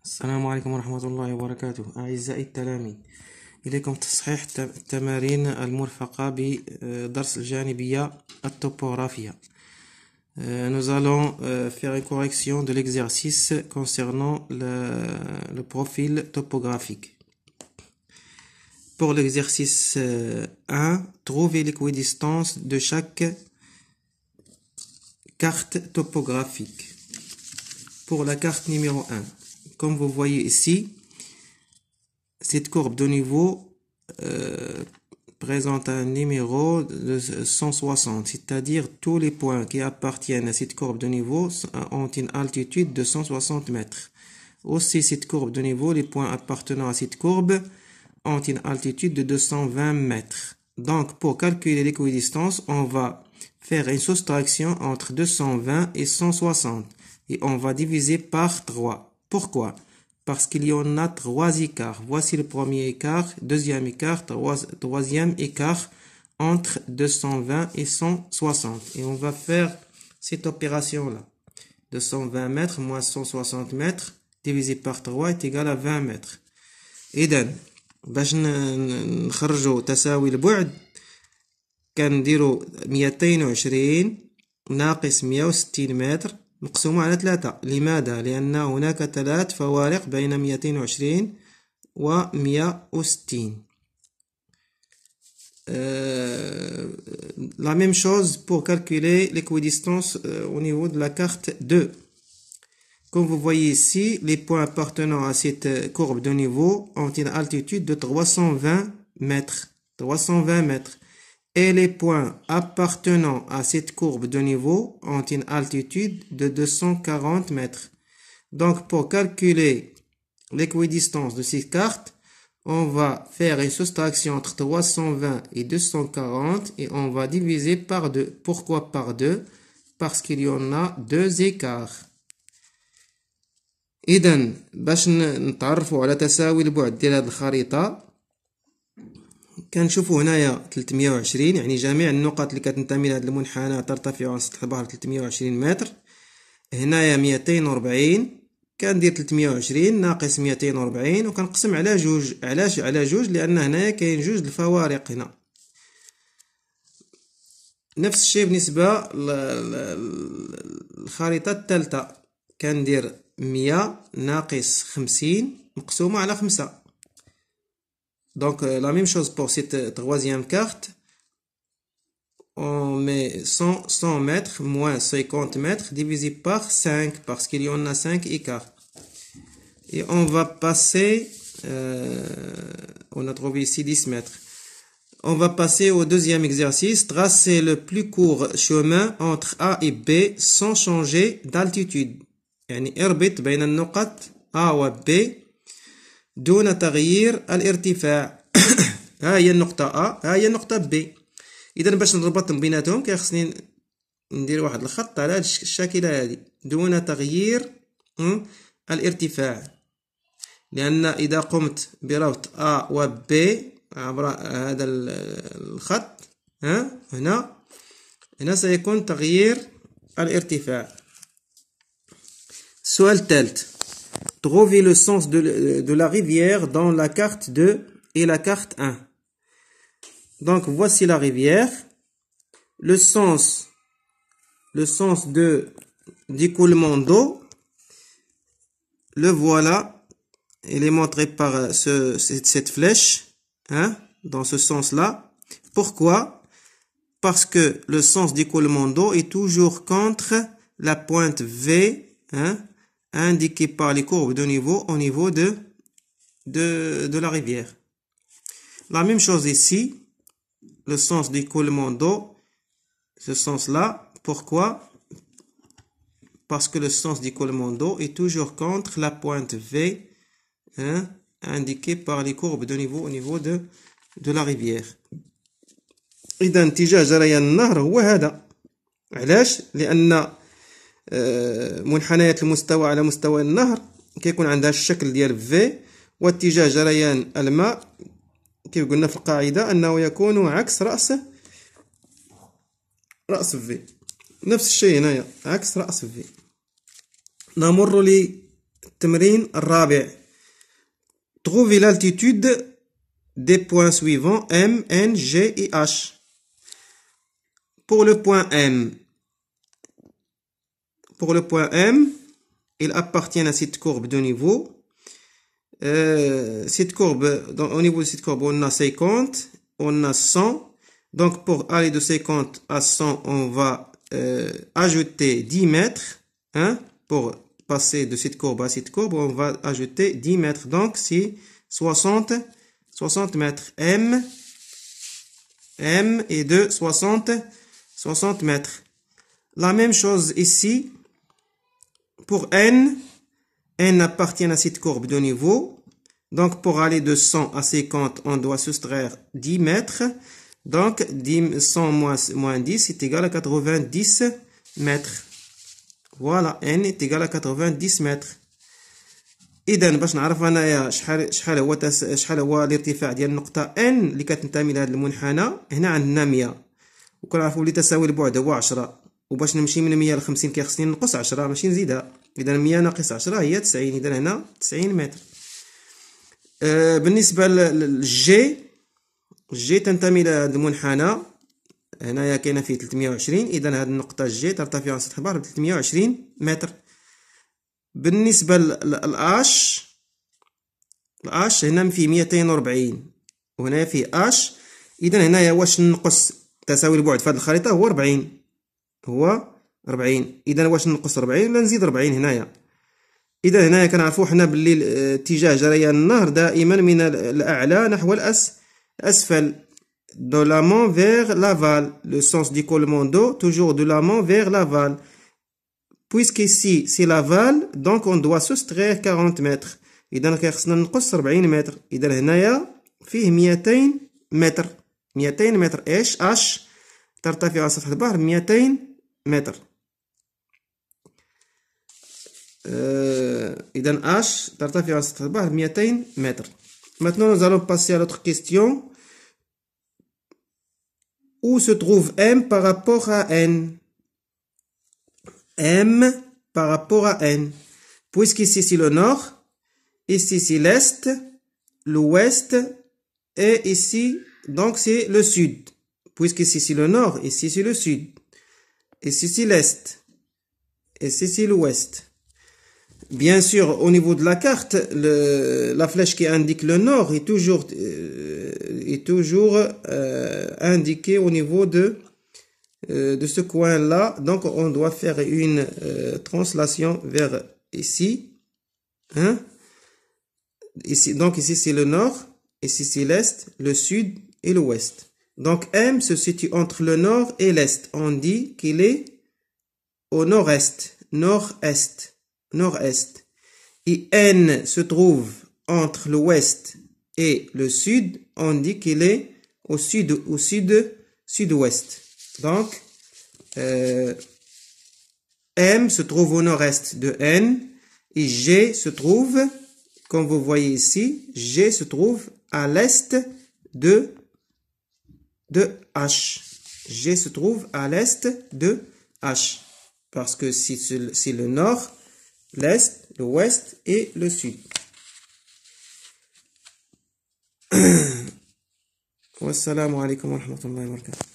السلام عليكم ورحمة الله وبركاته. أعزائي التلاميذ، إليكم تصحيح التمارين المرفقة بدرس الجانبية التopografia. Nous allons faire une correction de l'exercice concernant le profil topographique. Pour l'exercice 1, trouvez l'équidistance de chaque carte topographique. Pour la carte numéro 1, comme vous voyez ici, cette courbe de niveau présente un numéro de 160, c'est-à-dire tous les points qui appartiennent à cette courbe de niveau ont une altitude de 160 mètres. Aussi, cette courbe de niveau, les points appartenant à cette courbe ont une altitude de 220 mètres. Donc, pour calculer l'équidistance, on va faire une soustraction entre 220 et 160 et on va diviser par 3. Pourquoi? Parce qu'il y en a 3 écarts. Voici le premier écart, deuxième écart, troisième écart entre 220 et 160. Et on va faire cette opération-là. 220 mètres moins 160 mètres divisé par 3 est égal à 20 mètres. إذن باش نخرجوا تساوي البعد كنديروا 220 ناقص 160 متر مقسومة على 3. لماذا؟ لأن هناك 3 فوارق بين 220 و 160. La même chose pour calculer l'équidistance au niveau de la carte 2. Comme vous voyez ici, les points appartenant à cette courbe de niveau ont une altitude de 320 mètres. 320 mètres. Et les points appartenant à cette courbe de niveau ont une altitude de 240 mètres. Donc, pour calculer l'équidistance de ces cartes, on va faire une soustraction entre 320 et 240 et on va diviser par 2. Pourquoi par 2? Parce qu'il y en a 2 écarts. إذن باش نتعرفوا على تساوي البعد ديال هذه الخريطة كنشوفوا هنايا 320، يعني جميع النقط اللي كتنتمي لهذا المنحنى ترتفع عن سطح البحر 320 متر. هنايا 240 كندير 320 ناقص 240 وكنقسم على جوج. علاش على جوج؟ لان هنايا كاين جوج الفوارق هنا. نفس الشيء بالنسبه للخريطه الثالثه، كندير 100 ناقص 50 مقسومه على 5. Donc la même chose pour cette troisième carte, on met 100 mètres moins 50 mètres divisé par 5 parce qu'il y en a 5 écarts. Et on va passer, on a trouvé ici 10 mètres. On va passer au deuxième exercice, tracer le plus court chemin entre A et B sans changer d'altitude. يعني اربط بين النقط A و B دون تغيير الارتفاع. ها هي النقطة A، ها هي النقطة B. إذا باش نربط بيناتهم كيخصني ندير واحد الخط على هاد الشاكلة هادي دون تغيير الارتفاع، لأن إذا قمت بربط A و B عبر هذا الخط هنا سيكون تغيير الارتفاع. السؤال الثالث. Trouvez le sens de la rivière dans la carte 2 et la carte 1. Donc, voici la rivière. Le sens d'écoulement d'eau, le voilà. Il est montré par cette flèche, dans ce sens-là. Pourquoi? Parce que le sens d'écoulement d'eau est toujours contre la pointe V, indiqué par les courbes de niveau au niveau de la rivière. La même chose ici, le sens d'écoulement d'eau, ce sens-là. Pourquoi? Parce que le sens d'écoulement d'eau est toujours contre la pointe V, indiquée par les courbes de niveau au niveau de la rivière. إذا اتجاه جريان النهر هو هذا. علاش؟ لأن منحنيات المستوى على مستوى النهر كيكون عندها الشكل ديال في، واتجاه جريان الماء كيف قلنا في القاعدة أنه يكون عكس رأس في. نفس الشيء هنايا عكس رأس في. نمر التمرين الرابع. Trouvez l'altitude des points suivants M, N, G et H. Pour le point M, il appartient à cette courbe de niveau. Cette courbe, au niveau de cette courbe, on a 50, on a 100. Donc, pour aller de 50 à 100, on va ajouter 10 mètres. Hein, pour passer de cette courbe à cette courbe, on va ajouter 10 mètres. Donc, c'est 60 mètres. M est de 60 mètres. La même chose ici. Pour N appartient à cette courbe de niveau. Donc, pour aller de 100 à 50, on doit soustraire 10 mètres. Donc, 100 moins 10 est égal à 90 mètres. Voilà, N est égal à 90 mètres. إذا باش نعرف أنايا شحال هو الارتفاع ديال النقطة N اللي كتنتمي لهذا المنحنى. هنا عندنا 100 وكنعرفوا بلي تساوي البعد هو 10. وباش نمشي من 100 ل 50 كيخصني نقص 10 ماشي نزيدها. إذا 100 ناقص 10 هي 90. إذا هنا 90 متر. بالنسبة للجي، الجي تنتمي لهذا المنحنى. هنايا كاينه فيه 320. إذا هذه النقطة جي ترتفع عن سطح البحر ب 320 متر. بالنسبة للآش، الآش هنا فيه 240 وهنا فيه آش. إذا هنايا واش نقص تساوي البعد في هذه الخريطة هو 40. إذا واش نقص 40 ولا نزيد 40 هنايا. إذا هنايا كنعرفوا حنا باللي اتجاه جريان النهر دائما من الأعلى نحو الأسفل. De l'amont vers l'aval. Le sens d'écoulement d'eau, toujours de l'amont vers l'aval. Puisqu'ici, c'est l'aval, donc on doit soustraire 40 mètres. إذا كيخصنا نقص 40 متر. إذا هنايا فيه 200 متر. 200 متر إيش؟ H ترتفع عن سطح البحر 200 متر. إذا H ترتفع عن سطح البحر 200 متر. Maintenant, nous allons passer à l'autre question. Où se trouve M par rapport à N? M par rapport à N. Puisqu'ici c'est le nord, ici c'est l'est, l'ouest, et ici, donc c'est le sud. Puisqu'ici c'est le nord, ici c'est le sud. Ici c'est l'est, ici c'est l'ouest. Bien sûr, au niveau de la carte, la flèche qui indique le nord est toujours indiquée au niveau de ce coin-là. Donc, on doit faire une translation vers ici. Hein? Ici, donc, ici c'est le nord, ici c'est l'est, le sud et l'ouest. Donc, M se situe entre le nord et l'est. On dit qu'il est au nord-est, nord-est. Et N se trouve entre l'ouest et le sud. On dit qu'il est au sud-ouest. Donc, M se trouve au nord-est de N et G se trouve, comme vous voyez ici, G se trouve à l'est de H. G se trouve à l'est de H. Parce que c'est le nord, l'est, l'ouest et le sud. Wassalamu alaikum wa rahmatullahi wa barakatuh.